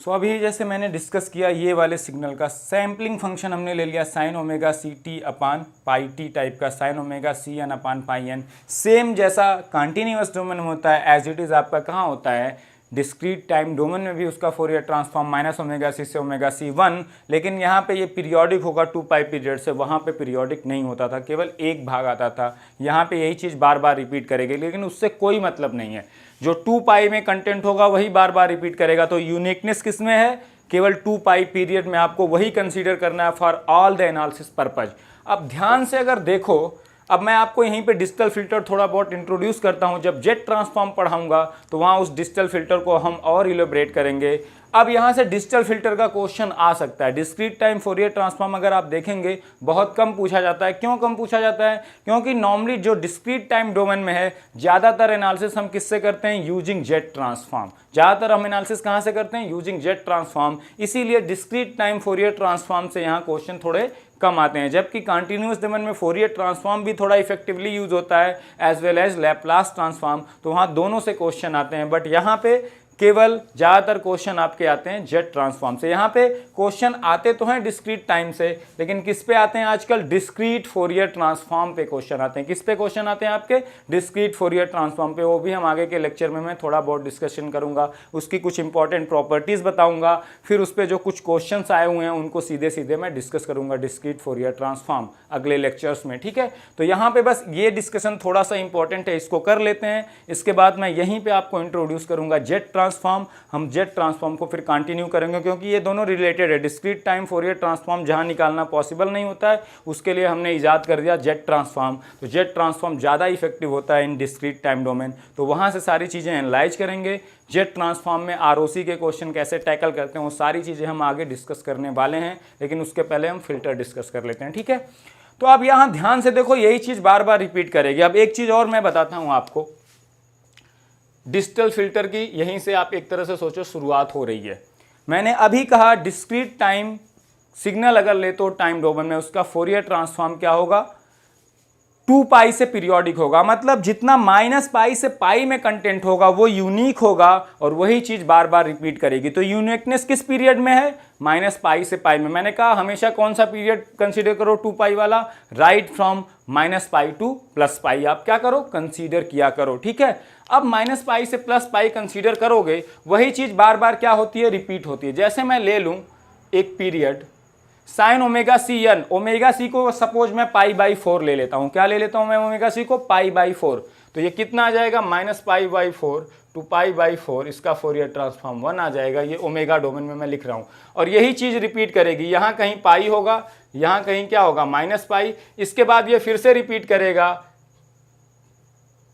सो अभी जैसे मैंने डिस्कस किया ये वाले सिग्नल का सैम्पलिंग फंक्शन हमने ले लिया sign omega C T upon pi T type का, साइन ओमेगा सी एन अपान पाई एन, सेम जैसा कंटिन्यूअस डोमेन में होता है एज इट इज़ आपका कहाँ होता है डिस्क्रीट टाइम डोमेन में भी उसका Fourier transform minus omega C से ओमेगा सी वन, लेकिन यहाँ पे ये पीरियोडिक होगा 2 पाई पीरियड से, वहाँ पे पीरियोडिक नहीं होता था, केवल एक भाग आता था। यहाँ पे यही चीज़ बार बार रिपीट करेगी, लेकिन उससे कोई मतलब नहीं है। जो 2 पाई में कंटेंट होगा वही बार बार रिपीट करेगा। तो यूनिकनेस किस में है? केवल 2 पाई पीरियड में आपको वही कंसीडर करना है for all the analysis purpose. अब ध्यान से अगर देखो, अब मैं आपको यहीं पे डिजिटल फिल्टर थोड़ा बहुत इंट्रोड्यूस करता हूं। जब जेट ट्रांसफॉर्म पढ़ाऊंगा तो वहां उस डिजिटल फिल्टर को हम और इलेबोरेट करेंगे। अब यहां से डिजिटल फिल्टर का क्वेश्चन आ सकता है। डिस्क्रीट टाइम फोरियर ट्रांसफॉर्म अगर आप देखेंगे बहुत कम पूछा जाता है। क्यों कम पूछा जाता है? क्योंकि नॉर्मली जो डिस्क्रीट टाइम डोमेन में है ज़्यादातर एनालिसिस हम किससे करते हैं? Using Z transform. ज़्यादातर हम एनालिसिस कहाँ से करते हैं? Using Z transform. इसीलिए डिस्क्रीट टाइम फोरियर ट्रांसफॉर्म से यहाँ क्वेश्चन थोड़े कम आते हैं, जबकि कंटिन्यूअस डोमेन में फोरियर ट्रांसफॉर्म भी थोड़ा इफेक्टिवली यूज होता है as well as Laplace transform, तो वहाँ दोनों से क्वेश्चन आते हैं। बट यहाँ पे केवल ज़्यादातर क्वेश्चन आपके आते हैं जेट ट्रांसफॉर्म से। यहाँ पे क्वेश्चन आते तो हैं डिस्क्रीट टाइम से, लेकिन किस पे आते हैं आजकल? डिस्क्रीट फोरियर ट्रांसफॉर्म पे क्वेश्चन आते हैं। किस पे क्वेश्चन आते हैं आपके? डिस्क्रीट फोरियर ट्रांसफॉर्म पे। वो भी हम आगे के लेक्चर में मैं थोड़ा बहुत डिस्कशन करूंगा, उसकी कुछ इंपॉर्टेंट प्रॉपर्टीज बताऊंगा, फिर उस पर जो कुछ क्वेश्चन आए हुए हैं उनको सीधे सीधे मैं डिस्कस करूंगा डिस्क्रीट फोरियर ट्रांसफॉर्म अगले लेक्चर्स में। ठीक है, तो यहाँ पे बस ये डिस्कशन थोड़ा सा इंपॉर्टेंट है, इसको कर लेते हैं। इसके बाद मैं यहीं पर आपको इंट्रोड्यूस करूंगा जेट ट्रांसफॉर्म। हम जेट ट्रांसफॉर्म को फिर कंटिन्यू करेंगे, क्योंकि ये दोनों रिलेटेड है। डिस्क्रीट टाइम फोरियर ट्रांसफॉर्म जहां निकालना पॉसिबल नहीं होता है उसके लिए हमने इजाद कर दिया जेट ट्रांसफॉर्म। तो जेट ट्रांसफॉर्म ज़्यादा इफेक्टिव होता है इन डिस्क्रीट टाइम डोमेन, तो वहां से सारी चीज़ें एनालाइज करेंगे। जेट ट्रांसफॉर्म में आरओसी के क्वेश्चन कैसे टैकल करते हैं वो सारी चीज़ें हम आगे डिस्कस करने वाले हैं, लेकिन उसके पहले हम फिल्टर डिस्कस कर लेते हैं। ठीक है, तो अब यहाँ ध्यान से देखो, यही चीज़ बार बार रिपीट करेगी। अब एक चीज़ और मैं बताता हूँ आपको, डिजिटल फिल्टर की यहीं से आप एक तरह से सोचो शुरुआत हो रही है। मैंने अभी कहा डिस्क्रीट टाइम सिग्नल अगर ले तो टाइम डोमेन में उसका फोरियर ट्रांसफॉर्म क्या होगा? 2 पाई से पीरियोडिक होगा, मतलब जितना माइनस पाई से पाई में कंटेंट होगा वो यूनिक होगा और वही चीज बार बार रिपीट करेगी। तो यूनिकनेस किस पीरियड में है? माइनस पाई से पाई में। मैंने कहा हमेशा कौन सा पीरियड कंसीडर करो? 2 पाई वाला। Right from minus pi two plus pi आप क्या करो? कंसीडर किया करो। ठीक है, अब माइनस पाई से प्लस पाई कंसीडर करोगे, वही चीज बार बार क्या होती है? रिपीट होती है। जैसे मैं ले लूं एक period sine omega C N, omega C को सपोज मैं पाई बाई 4 ले लेता हूं। क्या ले लेता हूं मैं? ओमेगा सी को पाई बाई 4। तो ये कितना आ जाएगा? Minus pi by 4 two pi by 4, इसका फोरियर ट्रांसफॉर्म 1 आ जाएगा। ये ओमेगा डोमेन में मैं लिख रहा हूं और यही चीज रिपीट करेगी। यहां कहीं पाई होगा, यहां कहीं क्या होगा? Minus pi. इसके बाद ये फिर से रिपीट करेगा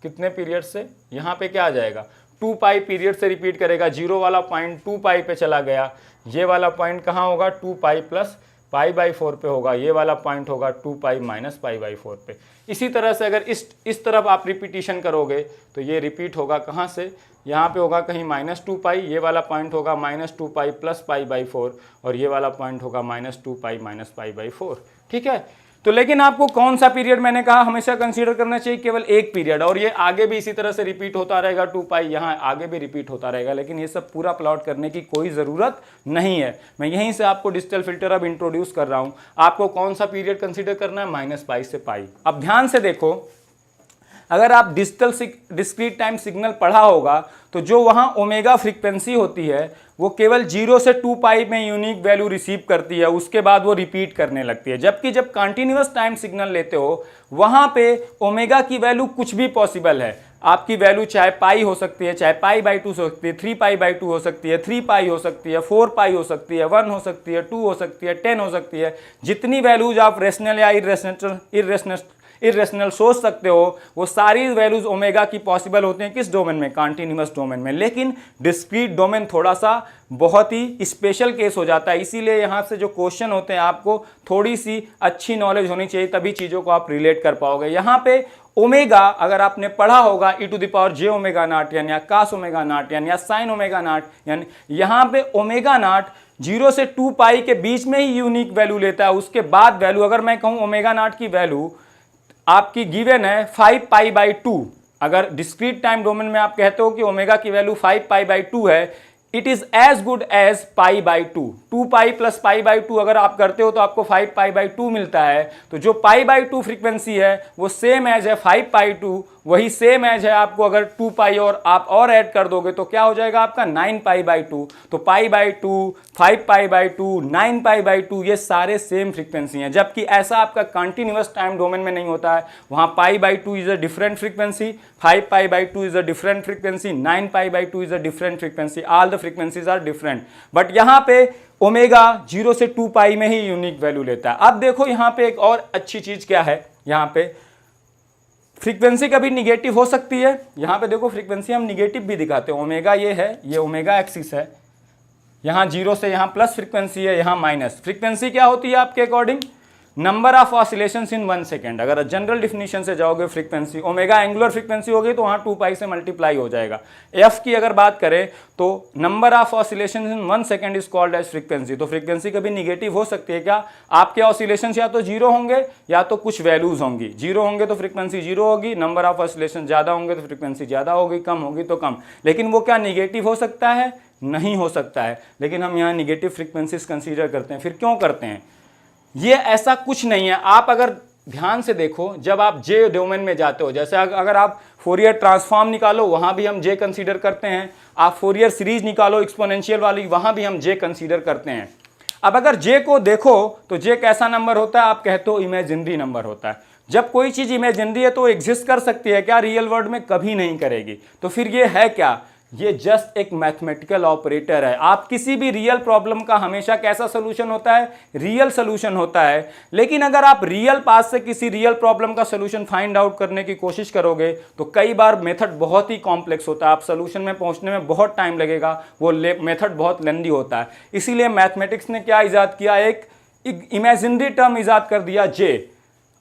कितने पीरियड से? यहां पे क्या आ जाएगा? 2 पाई पीरियड से रिपीट करेगा। जीरो वाला पॉइंट 2 पाई पे चला गया, ये वाला पॉइंट कहाँ होगा? 2 पाई प्लस पाई बाई 4 पे होगा, ये वाला पॉइंट होगा 2 पाई माइनस पाई बाई 4 पे। इसी तरह से अगर इस तरफ आप रिपीटिशन करोगे तो ये रिपीट होगा कहाँ से? यहाँ पे होगा कहीं -2 पाई, ये वाला पॉइंट होगा -2 पाई प्लस पाई बाई 4 और ये वाला पॉइंट होगा -2 पाई माइनस पाई बाई 4। ठीक है, तो लेकिन आपको कौन सा पीरियड मैंने कहा हमेशा कंसीडर करना चाहिए? केवल एक पीरियड, और ये आगे भी इसी तरह से रिपीट होता रहेगा। 2 पाई यहाँ आगे भी रिपीट होता रहेगा, लेकिन ये सब पूरा प्लॉट करने की कोई ज़रूरत नहीं है। मैं यहीं से आपको डिजिटल फिल्टर अब इंट्रोड्यूस कर रहा हूँ। आपको कौन सा पीरियड कंसीडर करना है? माइनस पाई से पाई। अब ध्यान से देखो, अगर आप डिस्क्रीट टाइम सिग्नल पढ़ा होगा तो जो वहाँ ओमेगा फ्रीक्वेंसी होती है वो केवल 0 से 2 पाई में यूनिक वैल्यू रिसीव करती है, उसके बाद वो रिपीट करने लगती है। जबकि जब कंटिन्यूअस टाइम सिग्नल लेते हो वहाँ पे ओमेगा की वैल्यू कुछ भी पॉसिबल है। आपकी वैल्यू चाहे पाई हो सकती है, चाहे पाई बाई 2 हो सकती है, 3 पाई बाई 2 हो सकती है, 3 पाई हो सकती है, 4 पाई हो सकती है, 1 हो सकती है, 2 हो सकती है, 10 हो सकती है। जितनी वैल्यूज आप रेशनल या इरेशनल सोच सकते हो वो सारी वैल्यूज ओमेगा की पॉसिबल होते हैं। किस डोमेन में? कंटिन्यूअस डोमेन में। लेकिन डिस्क्रीट डोमेन थोड़ा सा बहुत ही स्पेशल केस हो जाता है, इसीलिए यहाँ से जो क्वेश्चन होते हैं आपको थोड़ी सी अच्छी नॉलेज होनी चाहिए, तभी चीज़ों को आप रिलेट कर पाओगे। यहाँ पे ओमेगा अगर आपने पढ़ा होगा e⁻j⍵0 या cos ω0 या sin ω0, यानी यहाँ पे ω0 0 से 2 पाई के बीच में ही यूनिक वैल्यू लेता है। उसके बाद वैल्यू अगर मैं कहूँ ω0 की वैल्यू आपकी गिवन है 5 पाई बाई 2, अगर डिस्क्रीट टाइम डोमेन में आप कहते हो कि ओमेगा की वैल्यू 5 पाई बाई 2 है, it is as good as pi by two. 2 pi plus pi by two अगर आप करते हो तो आपको 5 पाई बाई टू मिलता है। तो जो पाई बाई टू फ्रीक्वेंसी है वो सेम एज है 5 पाई टू, वही सेम एज है आपको अगर 2 पाई और आप और ऐड कर दोगे तो क्या हो जाएगा आपका 9 पाई बाई टू। तो pi by two, 5 pi by two, 9 pi by two, ये सारे सेम फ्रीक्वेंसी हैं। जबकि ऐसा आपका कंटिन्यूअस टाइम डोमेन में नहीं होता है, वहां pi by two is a different frequency, 5 pi by two is a different frequency, 9 pi by two is a different frequency, all the frequencies are different. But यहां पे ओमेगा 0 से 2 पाई में ही unique value लेता है। अब देखो यहां पे एक और अच्छी चीज क्या है, यहां पे फ्रीक्वेंसी कभी निगेटिव हो सकती है। यहां पे देखो फ्रीक्वेंसी हम निगेटिव भी दिखाते हैं। ओमेगा ये है, ये ओमेगा एक्सिस है, यहां 0 से यहां प्लस फ्रीक्वेंसी है, यहां माइनस। फ्रीक्वेंसी क्या होती है आपके according, number of oscillations in 1 second. अगर जनरल डिफिनीशन से जाओगे फ्रीक्वेंसी, ओमेगा एंगुलर फ्रीक्वेंसी होगी तो वहां 2 पाई से मल्टीप्लाई हो जाएगा। एफ की अगर बात करें तो number of oscillations in 1 second is called as frequency. तो फ्रीक्वेंसी कभी निगेटिव हो सकती है क्या, आपके ऑसिलेशंस या तो 0 होंगे या तो कुछ वैल्यूज होंगी। 0 होंगे तो फ्रीक्वेंसी 0 होगी, नंबर ऑफ ऑसिलेशन ज्यादा होंगे तो फ्रीक्वेंसी ज्यादा होगी, कम होगी तो कम। लेकिन वो क्या निगेटिव हो सकता है, नहीं हो सकता है। लेकिन हम यहाँ निगेटिव फ्रीक्वेंसीज कंसीडर करते हैं। फिर क्यों करते हैं, ये ऐसा कुछ नहीं है। आप अगर ध्यान से देखो, जब आप जे डोमेन में जाते हो, जैसे अगर आप फोरियर ट्रांसफॉर्म निकालो वहां भी हम जे कंसीडर करते हैं, आप फोरियर सीरीज निकालो एक्सपोनेंशियल वाली, वहां भी हम जे कंसीडर करते हैं। अब अगर जे को देखो तो जे कैसा नंबर होता है, आप कहते हो इमेजिनरी नंबर होता है। जब कोई चीज इमेजिनरी है तो एग्जिस्ट कर सकती है क्या, रियल वर्ल्ड में कभी नहीं करेगी। तो फिर ये है क्या, ये जस्ट एक मैथमेटिकल ऑपरेटर है। आप किसी भी रियल प्रॉब्लम का हमेशा कैसा सोल्यूशन होता है, रियल सोल्यूशन होता है। लेकिन अगर आप रियल पास से किसी रियल प्रॉब्लम का सोल्यूशन फाइंड आउट करने की कोशिश करोगे तो कई बार मेथड बहुत ही कॉम्प्लेक्स होता है, आप सोल्यूशन में पहुंचने में बहुत टाइम लगेगा, वो मेथड बहुत लेंदी होता है। इसीलिए मैथमेटिक्स ने क्या इजाद किया, एक इमेजिनरी टर्म इजाद कर दिया जे।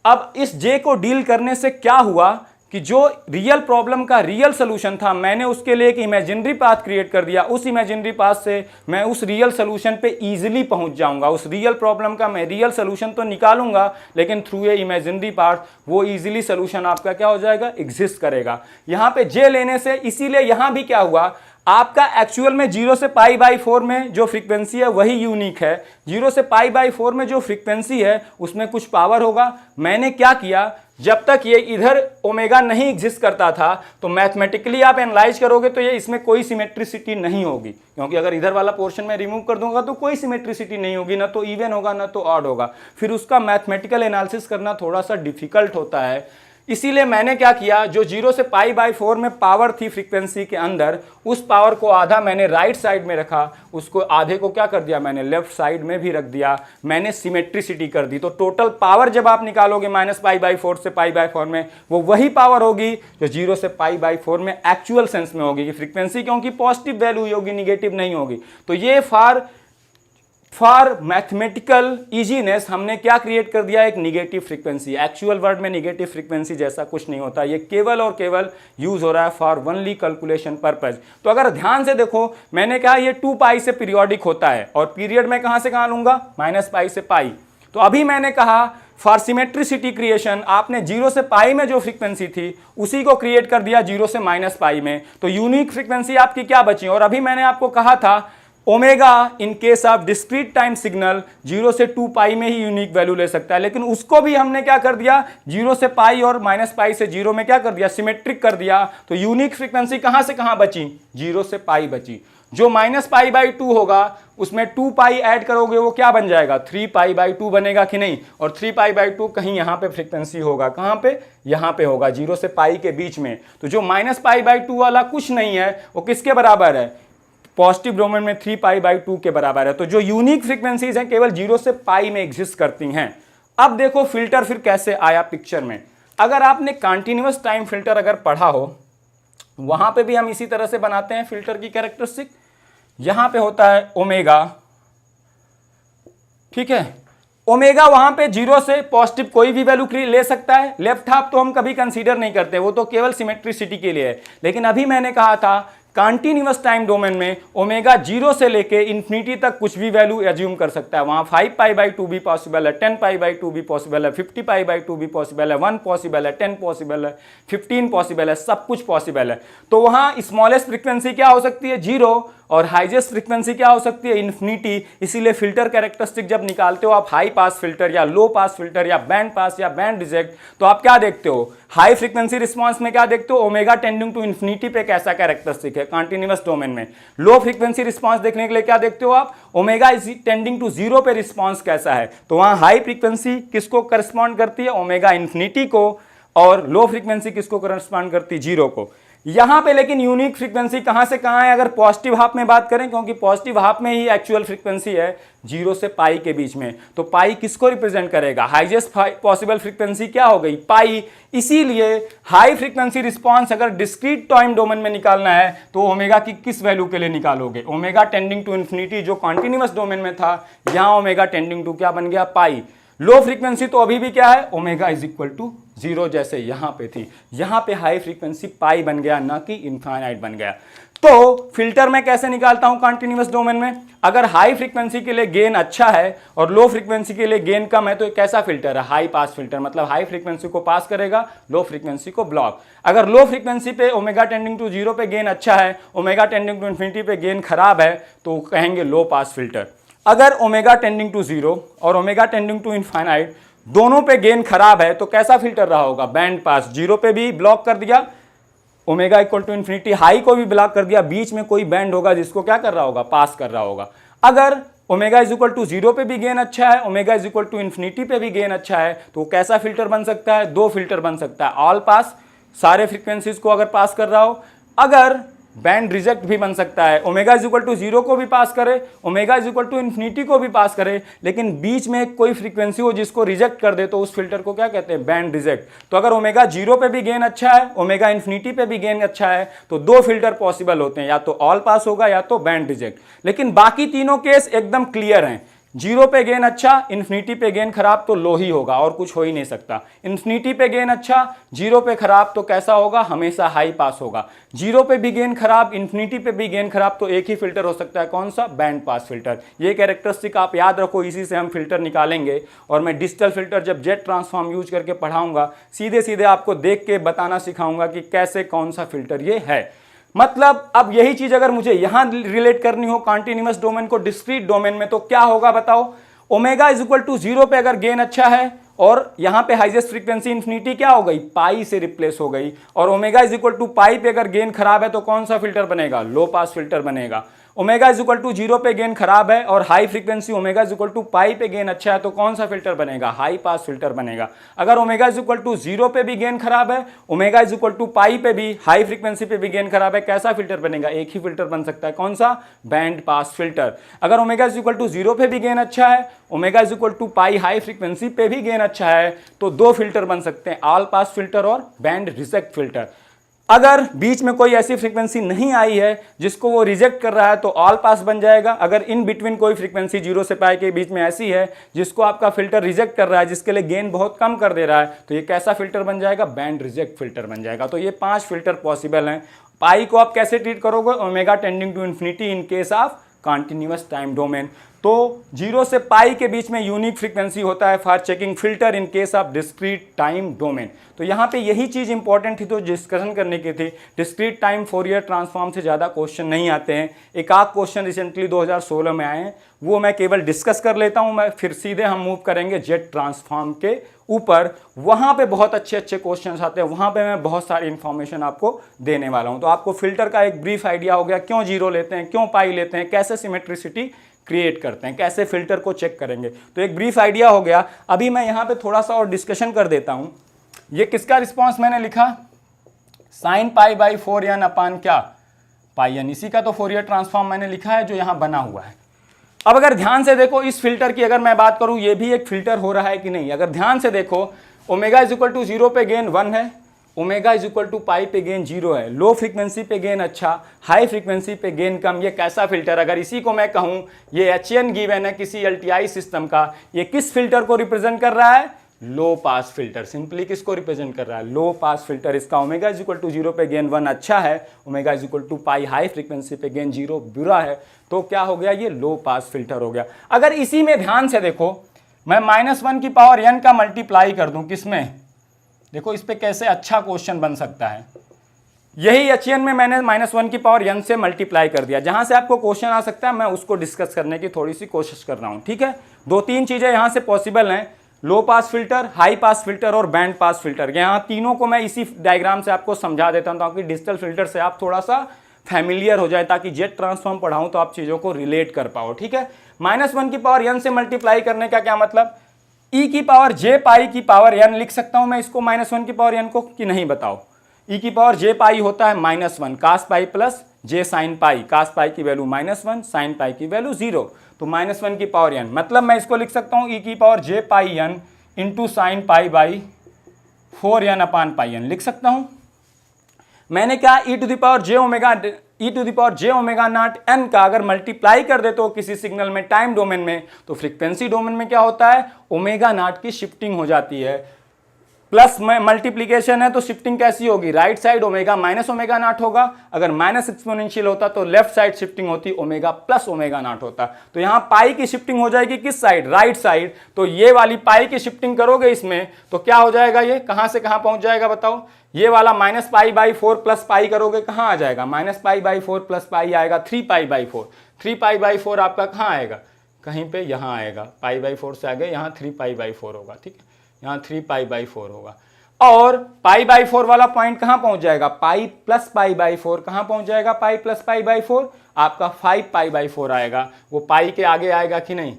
अब इस जे को डील करने से क्या हुआ कि जो रियल प्रॉब्लम का रियल सोल्यूशन था, मैंने उसके लिए एक इमेजिनरी पाथ क्रिएट कर दिया। उस इमेजिनरी पाथ से मैं उस रियल सोल्यूशन पे इजीली पहुंच जाऊंगा। उस रियल प्रॉब्लम का मैं रियल सोल्यूशन तो निकालूंगा, लेकिन थ्रू ए इमेजिनरी पार्ट वो इजीली सोल्यूशन आपका क्या हो जाएगा, एग्जिस्ट करेगा। यहां पे जे लेने से, इसीलिए यहां भी क्या हुआ, आपका एक्चुअल में 0 से पाई बाई 4 में जो फ्रीक्वेंसी है वही यूनिक है। 0 से पाई बाई 4 में जो फ्रीक्वेंसी है उसमें कुछ पावर होगा। मैंने क्या किया, जब तक ये इधर ओमेगा नहीं एग्जिस्ट करता था तो मैथमेटिकली आप एनालाइज करोगे तो ये इसमें कोई सिमेट्रिसिटी नहीं होगी, क्योंकि अगर इधर वाला पोर्शन में रिमूव कर दूंगा तो कोई सिमेट्रिसिटी नहीं होगी, ना तो इवन होगा ना तो ऑड होगा। फिर उसका मैथमेटिकल एनालिसिस करना थोड़ा सा डिफिकल्ट होता है। इसीलिए मैंने क्या किया, जो 0 से पाई बाई 4 में पावर थी फ्रीक्वेंसी के अंदर, उस पावर को आधा मैंने राइट साइड में रखा, उसको आधे को क्या कर दिया मैंने लेफ्ट साइड में भी रख दिया। मैंने सिमेट्रिसिटी कर दी। तो टोटल पावर जब आप निकालोगे माइनस पाई बाई 4 से पाई बाई 4 में, वो वही पावर होगी जो 0 से पाई बाई 4 में एक्चुअल सेंस में होगी। फ्रीक्वेंसी क्योंकि पॉजिटिव वैल्यू होगी, निगेटिव नहीं होगी। तो ये फॉर मैथमेटिकल इजीनेस हमने क्या क्रिएट कर दिया, एक निगेटिव फ्रीक्वेंसी। एक्चुअल वर्ड में निगेटिव फ्रीक्वेंसी जैसा कुछ नहीं होता, ये केवल और केवल यूज हो रहा है फॉर ओनली कैलकुलेशन पर्पज। तो अगर ध्यान से देखो, मैंने कहा ये 2 पाई से पीरियोडिक होता है, और पीरियड में कहां से कहां लूंगा, माइनस पाई से पाई। तो अभी मैंने कहा फॉर सिमेट्रिसिटी क्रिएशन आपने 0 से पाई में जो फ्रीक्वेंसी थी उसी को क्रिएट कर दिया 0 से माइनस पाई में, तो यूनिक फ्रीक्वेंसी आपकी क्या बची। और अभी मैंने आपको कहा था omega in case of discrete time signal 0 से 2 पाई में ही यूनिक वैल्यू ले सकता है, लेकिन उसको भी हमने क्या कर दिया, 0 से पाई और माइनस पाई से 0 में क्या कर दिया, सिमेट्रिक कर दिया। तो यूनिक फ्रीक्वेंसी कहां से कहां बची, 0 से पाई बची। जो माइनस पाई बाई 2 होगा उसमें 2 पाई ऐड करोगे वो क्या बन जाएगा, 3 पाई बाई 2 बनेगा कि नहीं। और 3 पाई बाई 2 कहीं यहां पे फ्रीक्वेंसी होगा, कहां पे, यहां पे होगा 0 से पाई के बीच में। तो जो माइनस पाई बाई 2 वाला कुछ नहीं है, वो किसके बराबर है, पॉजिटिव डोमेन में 3 पाई बाई 2 के बराबर है। तो जो यूनिक फ्रीक्वेंसीज हैं केवल 0 से पाई में एग्जिस्ट करती हैं। अब देखो फिल्टर फिर कैसे आया पिक्चर में। अगर आपने कंटीन्यूअस टाइम फिल्टर अगर पढ़ा हो, वहां पे भी हम इसी तरह से बनाते हैं फिल्टर की कैरेक्टरिस्टिक। यहां पे होता है ओमेगा, ठीक है, ओमेगा वहां पे 0 से पॉजिटिव कोई भी वैल्यू ले सकता है। लेफ्ट हाफ तो हम कभी कंसीडर नहीं करते, वो तो केवल सिमेट्रिसिटी के लिए है। लेकिन अभी मैंने कहा था कंटीन्यूअस टाइम डोमेन में ओमेगा 0 से लेके इंफिनिटी तक कुछ भी वैल्यू एज्यूम कर सकता है। वहां 5 पाई बाई 2 भी पॉसिबल है, 10 पाई बाई 2 भी पॉसिबल है, 50 पाई बाई 2 भी पॉसिबल है, 1 पॉसिबल है, 10 पॉसिबल है, 15 पॉसिबल है, सब कुछ पॉसिबल है। तो वहां स्मॉलेस्ट फ्रीक्वेंसी क्या हो सकती है, 0, और हाईएस्ट फ्रीक्वेंसी क्या हो सकती है, इन्फिनिटी। इसीलिए फिल्टर कैरेक्टरिस्टिक जब निकालते हो आप हाई पास फिल्टर या लो पास फिल्टर या बैंड पास या बैंड रिजेक्ट, तो आप क्या देखते हो, हाई फ्रीक्वेंसी रिस्पांस में क्या देखते हो, ओमेगा टेंडिंग टू इन्फिनिटी पे कैसा कैरेक्टरिस्टिक है कंटीन्यूअस डोमेन में। लो फ्रीक्वेंसी रिस्पांस देखने के लिए क्या देखते हो आप, omega is tending to zero पे रिस्पांस कैसा है। तो वहां हाई फ्रीक्वेंसी किसको करस्पॉन्ड करती है, ओमेगा इन्फिनिटी को, और लो फ्रीक्वेंसी किसको करस्पॉन्ड करती है, जीरो को। यहां पे लेकिन यूनिक फ्रीक्वेंसी कहां से कहां है, अगर पॉजिटिव हाफ में बात करें, क्योंकि पॉजिटिव हाफ में ही एक्चुअल फ्रीक्वेंसी है 0 से पाई के बीच में, तो पाई किसको रिप्रेजेंट करेगा, हाईएस्ट पॉसिबल फ्रीक्वेंसी क्या हो गई, पाई। इसीलिए हाई फ्रीक्वेंसी रिस्पांस अगर डिस्क्रीट टाइम डोमेन में निकालना है तो ओमेगा की किस वैल्यू के लिए निकालोगे, ओमेगा टेंडिंग टू इन्फिनिटी जो कॉन्टिन्यूअस डोमेन में था, यहां ओमेगा टेंडिंग टू क्या बन गया, पाई। लो फ्रीक्वेंसी तो अभी भी क्या है, omega is equal to zero, जैसे यहां पे थी, यहां पे हाई फ्रीक्वेंसी पाई बन गया, ना कि इनफाइनाइट बन गया। तो फिल्टर मैं कैसे निकालता हूं कंटीन्यूअस डोमेन में, अगर हाई फ्रीक्वेंसी के लिए गेन अच्छा है और लो फ्रीक्वेंसी के लिए गेन कम है तो एक कैसा फिल्टर है, हाई पास फिल्टर, मतलब हाई फ्रीक्वेंसी को पास करेगा, लो फ्रीक्वेंसी को ब्लॉक। अगर लो फ्रीक्वेंसी पे ओमेगा टेंडिंग टू जीरो पे गेन अच्छा है, ओमेगा टेंडिंग टू इन्फिनिटी पे गेन खराब है, तो कहेंगे लो पास फिल्टर। अगर ओमेगा टेंडिंग टू जीरो और ओमेगा टेंडिंग टू इनफाइनाइट दोनों पे गेन खराब है तो कैसा फिल्टर रहा होगा, बैंड पास। जीरो पे भी ब्लॉक कर दिया, omega equal to infinity, high को भी ब्लॉक कर दिया, बीच में कोई बैंड होगा जिसको क्या कर रहा होगा, पास कर रहा होगा। अगर omega is equal to zero पे भी गेन अच्छा है, omega is equal to infinity पे भी गेन अच्छा है, तो कैसा फिल्टर बन सकता है, दो फिल्टर बन सकता है, ऑल पास, सारे फ्रीक्वेंसीज को अगर पास कर रहा हो। अगर बैंड रिजेक्ट भी बन सकता है, omega is equal to zero को भी पास करे, omega is equal to infinity को भी पास करे, लेकिन बीच में कोई फ्रीक्वेंसी हो जिसको रिजेक्ट कर दे, तो उस फिल्टर को क्या कहते हैं, बैंड रिजेक्ट। तो अगर ओमेगा जीरो पे भी गेन अच्छा है, ओमेगा इन्फिनिटी पे भी गेन अच्छा है, तो दो फिल्टर पॉसिबल होते हैं, या तो ऑल पास होगा या तो बैंड रिजेक्ट। लेकिन बाकी तीनों केस एकदम क्लियर हैं, जीरो पे गेन अच्छा, इन्फिनिटी पे गेन खराब, तो लो ही होगा और कुछ हो ही नहीं सकता। इन्फिनिटी पे गेन अच्छा, जीरो पे खराब, तो कैसा होगा, हमेशा हाई पास होगा। जीरो पे भी गेन खराब, इन्फिनिटी पे भी गेन खराब, तो एक ही फिल्टर हो सकता है, कौन सा, बैंड पास फिल्टर। ये कैरेक्टरिस्टिक आप याद रखो, इसी से हम फिल्टर निकालेंगे। और मैं डिजिटल फिल्टर जब जेट ट्रांसफॉर्म यूज करके पढ़ाऊंगा, सीधे सीधे आपको देख के बताना सिखाऊंगा कि कैसे कौन सा फिल्टर ये है। मतलब अब यही चीज अगर मुझे यहां रिलेट करनी हो कंटीन्यूअस डोमेन को डिस्क्रीट डोमेन में, तो क्या होगा बताओ, omega is equal to zero पे अगर गेन अच्छा है और यहां पे हाईएस्ट फ्रीक्वेंसी इन्फिनिटी क्या हो गई, पाई से रिप्लेस हो गई, और omega is equal to pi पे अगर गेन खराब है तो कौन सा फिल्टर बनेगा, लो पास फिल्टर बनेगा। Omega is equal to zero पे गेन खराब है और high frequency omega is equal to pi पे गेन अच्छा है, तो कौन सा फिल्टर बनेगा, हाई पास फिल्टर बनेगा। अगर omega is equal to zero पे भी गेन खराब है, omega is equal to pi पे भी, हाई फ्रीक्वेंसी पे भी गेन खराब है, कैसा फिल्टर बनेगा, एक ही फिल्टर बन सकता है, कौन सा, बैंड पास फिल्टर। अगर omega is equal to zero पे भी गेन अच्छा है, omega is equal to pi high frequency पे भी गेन अच्छा है, तो दो फिल्टर बन सकते हैं, ऑल पास फिल्टर और बैंड रिजेक्ट फिल्टर। अगर बीच में कोई ऐसी फ्रीक्वेंसी नहीं आई है जिसको वो रिजेक्ट कर रहा है तो ऑल पास बन जाएगा। अगर इन बिटवीन कोई फ्रीक्वेंसी जीरो से पाई के बीच में ऐसी है जिसको आपका फिल्टर रिजेक्ट कर रहा है, जिसके लिए गेन बहुत कम कर दे रहा है, तो ये कैसा फिल्टर बन जाएगा, बैंड रिजेक्ट फिल्टर बन जाएगा। तो ये 5 फिल्टर पॉसिबल हैं। पाई को आप कैसे ट्रीट करोगे, omega tending to infinity in case of continuous time domain. तो जीरो से पाई के बीच में यूनिक फ्रीक्वेंसी होता है for checking filter in case of discrete time domain. तो यहाँ पे यही चीज इंपॉर्टेंट थी तो डिस्कशन करने की थी। डिस्क्रीट टाइम फोरियर ट्रांसफॉर्म से ज़्यादा क्वेश्चन नहीं आते हैं, एक आध क्वेश्चन रिसेंटली 2016 में आए हैं, वो मैं केवल डिस्कस कर लेता हूँ। मैं फिर सीधे हम मूव करेंगे जेट ट्रांसफॉर्म के ऊपर, वहाँ पे बहुत अच्छे अच्छे क्वेश्चन आते हैं, वहाँ पे मैं बहुत सारी इंफॉर्मेशन आपको देने वाला हूँ। तो आपको फिल्टर का एक ब्रीफ आइडिया हो गया, क्यों जीरो लेते हैं, क्यों पाई लेते हैं, कैसे सिमेट्रिसिटी क्रिएट करते हैं, कैसे फिल्टर को चेक करेंगे, तो एक ब्रीफ आइडिया हो गया। अभी मैं यहाँ पे थोड़ा सा और डिस्कशन कर देता हूँ। ये किसका रिस्पॉन्स मैंने लिखा, साइन पाई बाई 4n अपान क्या, पाई n, इसी का तो फोरियर ट्रांसफॉर्म मैंने लिखा है जो यहाँ बना हुआ है। अब अगर ध्यान से देखो इस फिल्टर की अगर मैं बात करूँ, ये भी एक फिल्टर हो रहा है कि नहीं, अगर ध्यान से देखो, omega is equal to zero पे गेन 1 है, omega is equal to pi पे गेन 0 है, लो फ्रीक्वेंसी पे गेन अच्छा, हाई फ्रीक्वेंसी पे गेन कम, ये कैसा फिल्टर, अगर इसी को मैं कहूँ ये HN गिवन है किसी LTI सिस्टम का, ये किस फिल्टर को रिप्रेजेंट कर रहा है, लो पास फिल्टर। सिंपली किसको रिप्रेजेंट कर रहा है, लो पास फिल्टर। इसका omega is equal to zero पे गेन 1 अच्छा है, omega is equal to pi high frequency पे गेन 0 बुरा है, तो क्या हो गया, ये लो पास फिल्टर हो गया। अगर इसी में ध्यान से देखो, मैं -1 की पावर n का मल्टीप्लाई कर दूं किसमें, देखो इस पे कैसे अच्छा क्वेश्चन बन सकता है। यही HN में मैंने -1 की पावर n से मल्टीप्लाई कर दिया। जहां से आपको क्वेश्चन आ सकता है मैं उसको डिस्कस करने की थोड़ी सी कोशिश कर रहा हूं, ठीक है। 2-3 चीजें यहां से पॉसिबल हैं, low pass filter, high pass filter और बैंड पास फिल्टर। यहाँ तीनों को मैं इसी डायग्राम से आपको समझा देता हूँ ताकि डिजिटल फिल्टर से आप थोड़ा सा फैमिलियर हो जाए, ताकि जेट ट्रांसफॉर्म पढ़ाऊँ तो आप चीज़ों को रिलेट कर पाओ, ठीक है। -1 की पावर n से मल्टीप्लाई करने का क्या मतलब, e की पावर j पाई की पावर n लिख सकता हूँ मैं इसको -1 की पावर n को, कि नहीं बताओ। e की पावर j पाई होता है -1 cos pi plus j sine pi, cos pi की वैल्यू -1, साइन पाई की वैल्यू 0, तो -1 की पावर n, मतलब मैं इसको लिख सकता हूँ e की power j pi n into sine pi by 4n upon pi n लिख सकता हूँ। मैंने क्या e to the power j omega naught n का अगर मल्टीप्लाई कर देते हो किसी सिग्नल में टाइम डोमेन में, तो फ्रीक्वेंसी डोमेन में क्या होता है, ओमेगा नॉट की शिफ्टिंग हो जाती है। प्लस में मल्टीप्लीकेशन है तो शिफ्टिंग कैसी होगी, right side omega minus omega naught होगा, अगर माइनस एक्सपोनेंशियल होता तो लेफ्ट साइड शिफ्टिंग होती ओमेगा प्लस ओमेगा नॉट होता। तो यहाँ पाई की शिफ्टिंग हो जाएगी किस साइड, राइट साइड। तो ये वाली पाई की शिफ्टिंग करोगे इसमें तो क्या हो जाएगा, ये कहाँ से कहाँ पहुंच जाएगा बताओ। ये वाला -π/4 प्लस पाई करोगे कहाँ आ जाएगा, -π/4 प्लस पाई आएगा 3π/4। 3π/4 आपका कहाँ आएगा, कहीं पे यहाँ आएगा, π/4 से आगे यहाँ 3π/4 होगा, ठीक है, यहाँ 3π/4 होगा। और π/4 वाला पॉइंट कहाँ पहुंच जाएगा, पाई प्लस π/4 कहाँ पहुंच जाएगा, पाई प्लस π/4 आपका 5π/4 आएगा। वो पाई के आगे आएगा कि नहीं,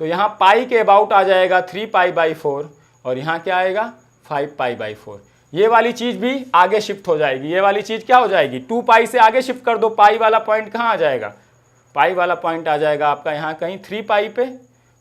तो यहाँ पाई के अबाउट आ जाएगा 3π/4 और यहाँ क्या आएगा 5π/4। ये वाली चीज भी आगे शिफ्ट हो जाएगी, ये वाली चीज क्या हो जाएगी, 2π से आगे शिफ्ट कर दो, पाई वाला पॉइंट कहाँ आ जाएगा, पाई वाला पॉइंट आ जाएगा आपका यहाँ कहीं 3π पे,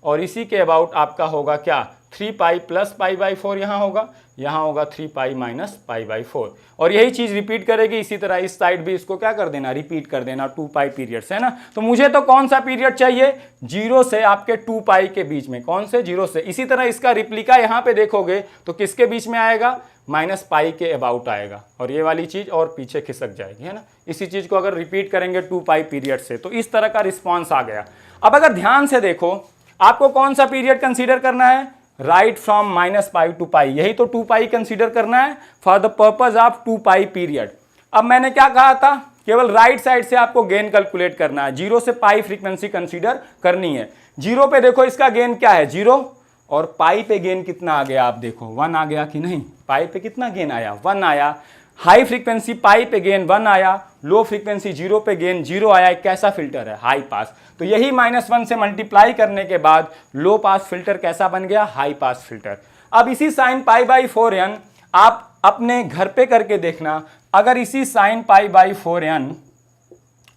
और इसी के अबाउट आपका होगा क्या 3π प्लस π/4 यहाँ होगा 3π माइनस π/4। और यही चीज रिपीट करेगी इसी तरह इस साइड भी, इसको क्या कर देना, रिपीट कर देना 2π पीरियड्स, है ना। तो मुझे तो कौन सा पीरियड चाहिए, 0 से आपके 2π के बीच में, कौन से 0 से। इसी तरह इसका रिप्लिका यहाँ पे देखोगे तो किसके बीच में आएगा, -π के अबाउट आएगा, और ये वाली चीज और पीछे खिसक जाएगी, है ना। इसी चीज को अगर रिपीट करेंगे 2π पीरियड से तो इस तरह का रिस्पॉन्स आ गया। अब अगर ध्यान से देखो आपको कौन सा पीरियड कंसीडर करना है, राइट फ्रॉम -π टू π, यही तो 2π कंसीडर करना है for the purpose of 2π period. अब मैंने क्या कहा था, केवल राइट साइड से आपको गेन कैलकुलेट करना है, 0 से π फ्रीक्वेंसी कंसीडर करनी है। 0 पे देखो इसका गेन क्या है 0, और पाई पे गेन कितना आ गया आप देखो 1 आ गया कि नहीं, पाई पे कितना गेन आया 1 आया। हाई फ्रीक्वेंसी पाई पे गेन 1 आया, लो फ्रीक्वेंसी 0 पे गेन 0 आया। एक कैसा फिल्टर है, हाई पास। तो यही -1 से मल्टीप्लाई करने के बाद लो पास फिल्टर कैसा बन गया, हाई पास फिल्टर। अब इसी sin π/4n आप अपने घर पे करके देखना, अगर इसी sin π/4n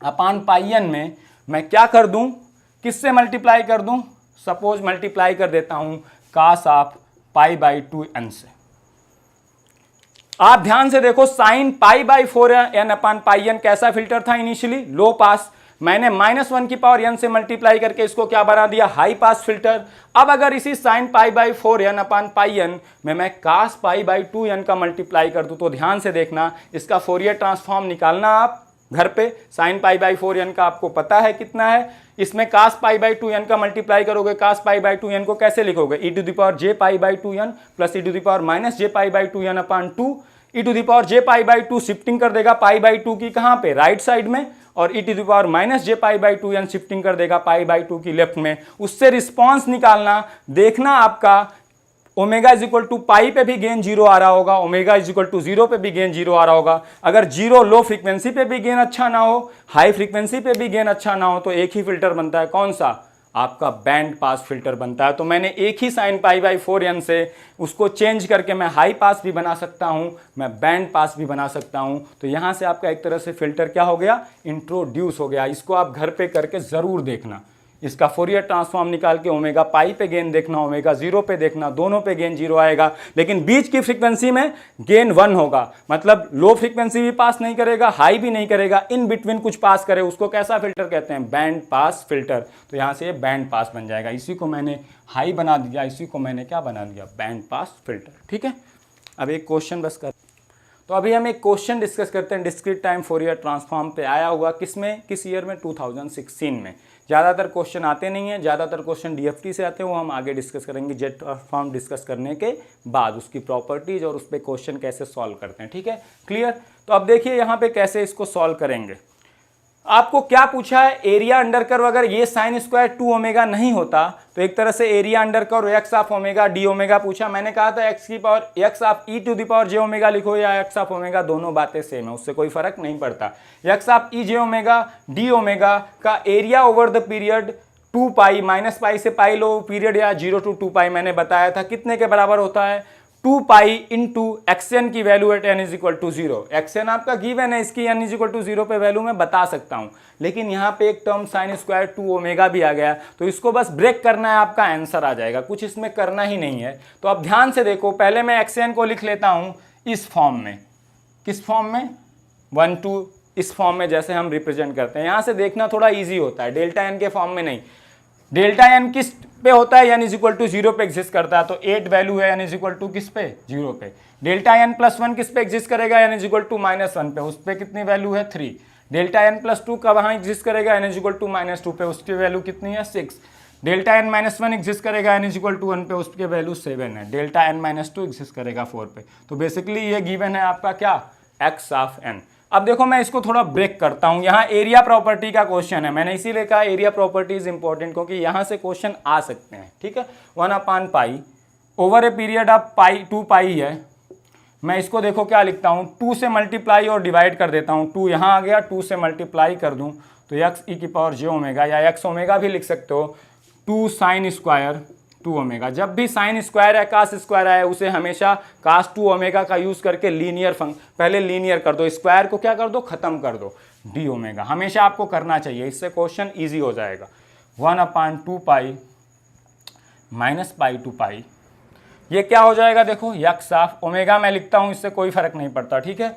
अपान πn में मैं क्या कर दूं, किससे मल्टीप्लाई कर दूं, सपोज मल्टीप्लाई कर देता हूं cos ऑफ π/2n से। आप ध्यान से देखो sin π/4n अपान πn कैसा फिल्टर था, इनिशियली लो पास। मैंने -1 की पावर n से मल्टीप्लाई करके इसको क्या बना दिया, हाई पास फिल्टर। अब अगर इसी sin π/4n अपान πn में मैं cos π/2n का मल्टीप्लाई कर दूं तो ध्यान से देखना, इसका फोरियर ट्रांसफॉर्म निकालना आप घर पे। sin π/4n का आपको पता है कितना है, इसमें cos π/2n का मल्टीप्लाई करोगे, cos π/2n को कैसे लिखोगे, e⁻j π/2n plus e⁻−j π/2n अपान 2। e⁻j π/2 शिफ्टिंग कर देगा π/2 की कहाँ पे, राइट साइड में, और e⁻−j π/2n शिफ्टिंग कर देगा π/2 की लेफ्ट में। उससे रिस्पॉन्स निकालना, देखना आपका omega is equal to pi पे भी गेन 0 आ रहा होगा, ओमेगा इज इक्वल टू 0 पे भी गेन 0 आ रहा होगा। अगर 0 लो फ्रीक्वेंसी पे भी गेन अच्छा ना हो, हाई फ्रीक्वेंसी पे भी गेन अच्छा ना हो, तो एक ही फिल्टर बनता है, कौन सा, आपका बैंड पास फिल्टर बनता है। तो मैंने एक ही sin π/4n से उसको चेंज करके मैं हाई पास भी बना सकता हूं, मैं बैंड पास भी बना सकता हूं। तो यहां से आपका एक तरह से फिल्टर क्या हो गया, इंट्रोड्यूस हो गया। इसको आप घर पे करके जरूर देखना, इसका फोरियर ट्रांसफॉर्म निकाल के ओमेगा पाई पे गेन देखना, ओमेगा 0 पे देखना, दोनों पे गेन 0 आएगा, लेकिन बीच की फ्रीक्वेंसी में गेन 1 होगा। मतलब लो फ्रीक्वेंसी भी पास नहीं करेगा, हाई भी नहीं करेगा, इन बिटवीन कुछ पास करे, उसको कैसा फिल्टर कहते हैं, बैंड पास फिल्टर। तो यहाँ से ये बैंड पास बन जाएगा। इसी को मैंने हाई बना दिया, इसी को मैंने क्या बना दिया, बैंड पास फिल्टर। ठीक है, अब एक क्वेश्चन बस कर, तो अभी हम एक क्वेश्चन डिस्कस करते हैं डिस्क्रीट टाइम फोरियर ट्रांसफॉर्म पे आया हुआ, किसमें, किस ईयर में, 2016 में। ज़्यादातर क्वेश्चन आते नहीं हैं, ज़्यादातर क्वेश्चन डीएफटी से आते हैं, वो हम आगे डिस्कस करेंगे जेट ट्रांसफॉर्म डिस्कस करने के बाद, उसकी प्रॉपर्टीज और उस पर क्वेश्चन कैसे सॉल्व करते हैं। ठीक है, क्लियर। तो अब देखिए यहाँ पे कैसे इसको सॉल्व करेंगे। आपको क्या पूछा है, एरिया अंडर कर्व अगर ये साइन स्क्वायर 2 ओमेगा नहीं होता तो एक तरह से area under curve X of omega D omega पूछा। मैंने कहा था एक्स की power X of E to the power J omega लिखो या एक्स ऑफ ओमेगा, दोनों बातें सेम है, उससे कोई फर्क नहीं पड़ता। X of e j omega D omega का area over the period 2 pi, minus pi से पाई लो पीरियड या 0 to 2 पाई, मैंने बताया था कितने के बराबर होता है 2 पाई इंटू एक्सएन की value at N is equal to 0। X N आपका गिवन है, इसकी एन इज इक्वल टू 0 पे वैल्यू मैं बता सकता हूं, लेकिन यहां पे एक टर्म साइन स्क्वायर 2 ओमेगा भी आ गया, तो इसको बस ब्रेक करना है, आपका आंसर आ जाएगा, कुछ इसमें करना ही नहीं है। तो अब ध्यान से देखो, पहले मैं एक्सएन को लिख लेता हूं इस फॉर्म में, किस फॉर्म में 1 2, इस फॉर्म में जैसे हम रिप्रेजेंट करते हैं। यहां से देखना थोड़ा ईजी होता है, डेल्टा एन के फॉर्म में नहीं। डेल्टा एन किस पे होता है, एन इज इक्वल टू 0 पे एग्जिस्ट करता है, तो 8 वैल्यू है, एन इज इक्वल टू किस पे 0 पे। डेल्टा एन प्लस 1 किस पे एग्जिस्ट करेगा, एन इज इक्वल टू -1 पे, उस पे कितनी वैल्यू है 3। डेल्टा एन प्लस 2 का वहां एग्जिस्ट करेगा, एन इज इक्वल टू -2 पे, उसकी वैल्यू कितनी है 6। डेल्टा एन -1 एग्जिस्ट करेगा, एन इज इक्वल टू 1 पे, उसकी वैल्यू 7 है। डेल्टा एन -2 एग्जिस्ट करेगा 4 पे, तो बेसिकली ये गिवन है आपका क्या, एक्स ऑफ एन। अब देखो मैं इसको थोड़ा ब्रेक करता हूं, यहां एरिया प्रॉपर्टी का क्वेश्चन है, मैंने इसीलिए कहा एरिया प्रॉपर्टी इज इंपॉर्टेंट, क्योंकि यहां से क्वेश्चन आ सकते हैं। ठीक है, 1/पाई ओवर ए पीरियड ऑफ पाई 2 पाई है। मैं इसको देखो क्या लिखता हूं, 2 से मल्टीप्लाई और डिवाइड कर देता हूं, 2 यहां आ गया, 2 से मल्टीप्लाई कर दूं तो एक्स ई की पावर जे ओमेगा या एक्स ओमेगा भी लिख सकते हो, 2 साइन स्क्वायर 2 ओमेगा। जब भी साइन स्क्वायर है कास स्क्वायर है, उसे हमेशा कास 2 ओमेगा का यूज करके लीनियर पहले लीनियर कर दो, स्क्वायर को क्या कर दो, खत्म कर दो, डी ओमेगा हमेशा आपको करना चाहिए, इससे क्वेश्चन इजी हो जाएगा। 1/2 पाई माइनस पाई टू पाई, ये क्या हो जाएगा देखो, यक्स ऑफ ओमेगा मैं लिखता हूं, इससे कोई फर्क नहीं पड़ता। ठीक है,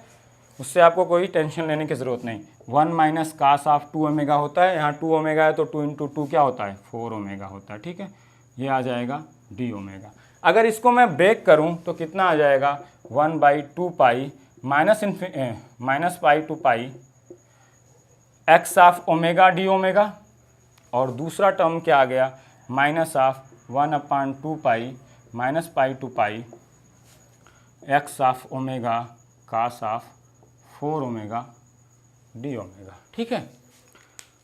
उससे आपको कोई टेंशन लेने की जरूरत नहीं। 1 माइनस कास ऑफ 2 ओमेगा होता है, यहाँ 2 ओमेगा है तो 2 इंटू 2 क्या होता है 4 ओमेगा होता है। ठीक है, ये आ जाएगा डी ओमेगा। अगर इसको मैं ब्रेक करूं तो कितना आ जाएगा 1/2 pi minus pi to pi X of omega D omega, और दूसरा टर्म क्या आ गया minus of 1/2 pi minus pi to pi X of omega cos of 4 omega D omega. ठीक है,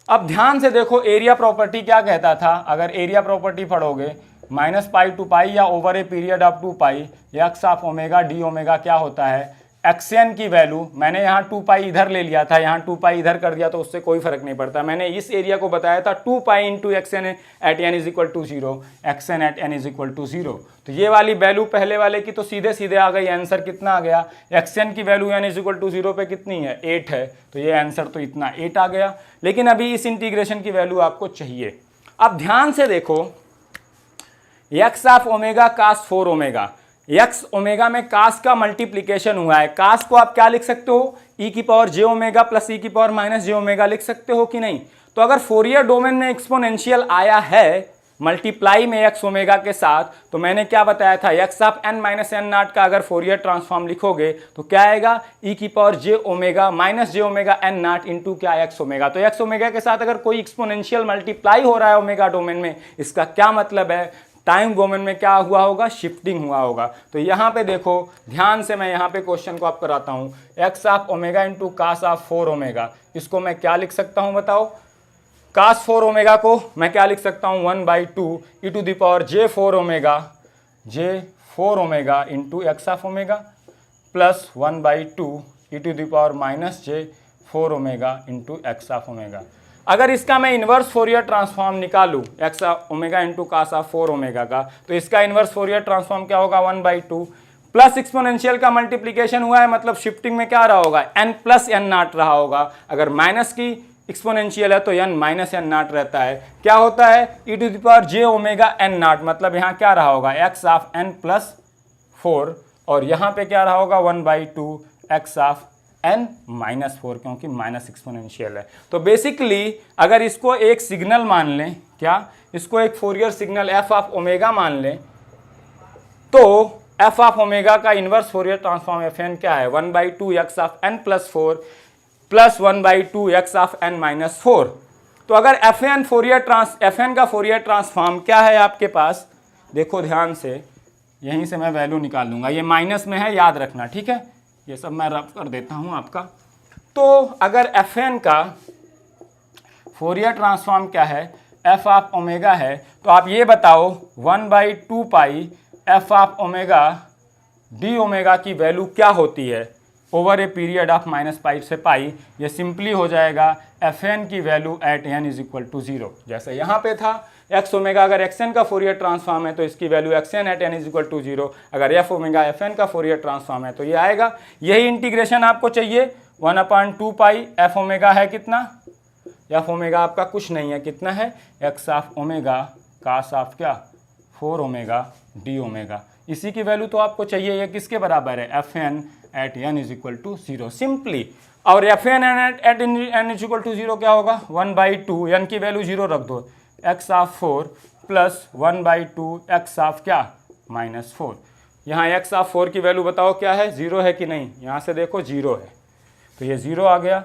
अब ध्यान से देखो एरिया प्रॉपर्टी क्या कहता था, अगर एरिया प्रॉपर्टी पढ़ोगे -पाई टू पाई या over a period of 2 pi X of omega D omega क्या होता है, एक्सएन की वैल्यू, मैंने यहाँ 2 पाई इधर ले लिया था, यहाँ 2 पाई इधर कर दिया तो उससे कोई फर्क नहीं पड़ता। मैंने इस एरिया को बताया था 2 pi into X N at N is equal to 0, X N at N is equal to 0। तो ये वाली वैल्यू पहले वाले की तो सीधे सीधे आ गई, आंसर कितना आ गया, एक्सएन की value N is equal to 0 पे कितनी है 8 है, तो ये आंसर तो इतना 8 आ गया। लेकिन अभी इस इंटीग्रेशन की वैल्यू आपको चाहिए। अब ध्यान से देखो, X of omega cos 4 omega, X omega में कास का मल्टीप्लीकेशन हुआ है, कास को आप क्या लिख सकते हो, ई की पावर जे ओमेगा प्लस ई की पावर माइनस जे ओमेगा लिख सकते हो कि नहीं। तो अगर फोरियर डोमेन में एक्सपोनेंशियल आया है मल्टीप्लाई में एक्स ओमेगा के साथ, तो मैंने क्या बताया था, X of N minus N naught का अगर फोरियर ट्रांसफॉर्म लिखोगे तो क्या आएगा, ई की पावर जे omega minus J omega N naught into क्या एक्स ओमेगा। तो एक्स ओमेगा के साथ अगर कोई एक्सपोनेंशियल मल्टीप्लाई हो रहा है ओमेगा डोमेन में, इसका क्या मतलब है, टाइम डोमेन में क्या हुआ होगा, शिफ्टिंग हुआ होगा। तो यहाँ पे देखो ध्यान से, मैं यहाँ पे क्वेश्चन को आप कराता हूँ, X of omega into cos of 4 omega, इसको मैं क्या लिख सकता हूँ बताओ, कास 4 ओमेगा को मैं क्या लिख सकता हूँ 1/2 e to the power j 4 omega into x of omega plus 1/2 e to the power minus j 4 omega into x of omega. अगर इसका मैं इन्वर्स फोरियर ट्रांसफॉर्म निकालूं x omega into cos of 4 omega का, तो इसका inverse Fourier transform क्या होगा 1/2 plus exponential का मल्टीप्लीकेशन हुआ है, मतलब शिफ्टिंग में क्या रहा होगा n प्लस एन नॉट रहा होगा। अगर माइनस की एक्सपोनेंशियल है तो n माइनस एन नॉट रहता है, क्या होता है e to the power J omega N not, मतलब यहाँ क्या रहा होगा एक्स ऑफ n प्लस 4, और यहाँ पे क्या रहा होगा 1/2 एक्स ऑफ n माइनस 4, क्योंकि माइनस एक्सपोनेंशियल है। तो बेसिकली अगर इसको एक सिग्नल मान लें, क्या इसको एक Fourier signal f of omega मान लें, तो f ऑफ ओमेगा का इन्वर्स फोरियर ट्रांसफॉर्म fn क्या है 1/2 x of n plus 4 plus 1/2 x of n minus 4। तो अगर एफ एन का फोरियर ट्रांसफॉर्म क्या है आपके पास, देखो ध्यान से, यहीं से मैं वैल्यू निकाल लूँगा, ये माइनस में है याद रखना, ठीक है, ये सब मैं रफ कर देता हूँ आपका। तो अगर एफ एन का फोरियर ट्रांसफॉर्म क्या है, एफ ऑफ ओमेगा है, तो आप ये बताओ 1/2 pi f of omega D omega की वैल्यू क्या होती है over a period of -pi से पाई। ये सिंपली हो जाएगा एफ एन की value at N is equal to 0, जैसे यहाँ पे था एक्स ओमेगा, अगर एक्स एन का फोरियर ट्रांसफॉर्म है तो इसकी value x n at N is equal to 0, अगर एफ ओमेगा एफ एन का फोरियर ट्रांसफॉर्म है तो ये आएगा। यही इंटीग्रेशन आपको चाहिए, 1/2 पाई एफ ओमेगा है कितना, एफ ओमेगा आपका कुछ नहीं है, कितना है, x of omega cos of क्या 4 ओमेगा डी ओमेगा, इसी की वैल्यू तो आपको चाहिए। ये किसके बराबर है, f n at N is equal to 0 simply. और f n at N is equal to 0 क्या होगा, 1/2, एन की वैल्यू 0 रख दो, x of 4 plus 1/2 x of क्या -4। यहाँ एक्स ऑफ 4 की वैल्यू बताओ क्या है, 0 है कि नहीं, यहाँ से देखो 0 है, तो ये 0 आ गया,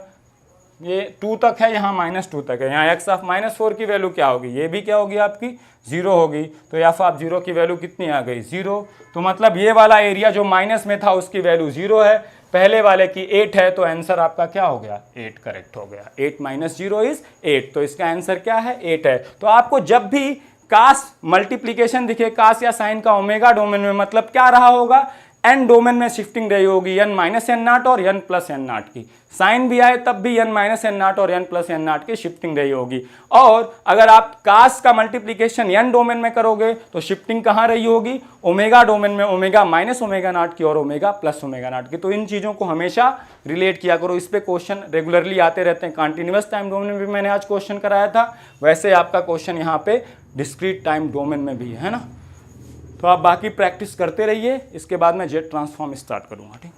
ये 2 तक है, यहाँ -2 तक है, यहाँ एक्स ऑफ -4 की वैल्यू क्या होगी, ये भी क्या होगी आपकी 0 होगी, तो एफ ऑफ 0 की वैल्यू कितनी आ गई 0। तो मतलब ये वाला एरिया जो माइनस में था उसकी वैल्यू 0 है, पहले वाले की 8 है, तो आंसर आपका क्या हो गया 8 करेक्ट हो गया, 8 - 0 इज 8, तो इसका आंसर क्या है 8 है। तो आपको जब भी कास मल्टीप्लीकेशन दिखे, कास या साइन का ओमेगा डोमेन में, मतलब क्या रहा होगा, एन डोमेन में शिफ्टिंग रही होगी, n - n0 और n + n0 की, साइन भी आए तब भी n - n0 और n + n0 की शिफ्टिंग रही होगी। और अगर आप कास का मल्टीप्लिकेशन n डोमेन में करोगे तो शिफ्टिंग कहाँ रही होगी, ओमेगा डोमेन में, ओमेगा -ओमेगा0 की और ओमेगा +ओमेगा0 की। तो इन चीज़ों को हमेशा रिलेट किया करो, इस पे क्वेश्चन रेगुलरली आते रहते हैं। कंटिन्यूअस टाइम डोमेन में भी मैंने आज क्वेश्चन कराया था, वैसे आपका क्वेश्चन यहाँ पे डिस्क्रीट टाइम डोमेन में भी है ना। तो आप बाकी प्रैक्टिस करते रहिए, इसके बाद मैं जेट ट्रांसफॉर्म स्टार्ट करूँगा, ठीक।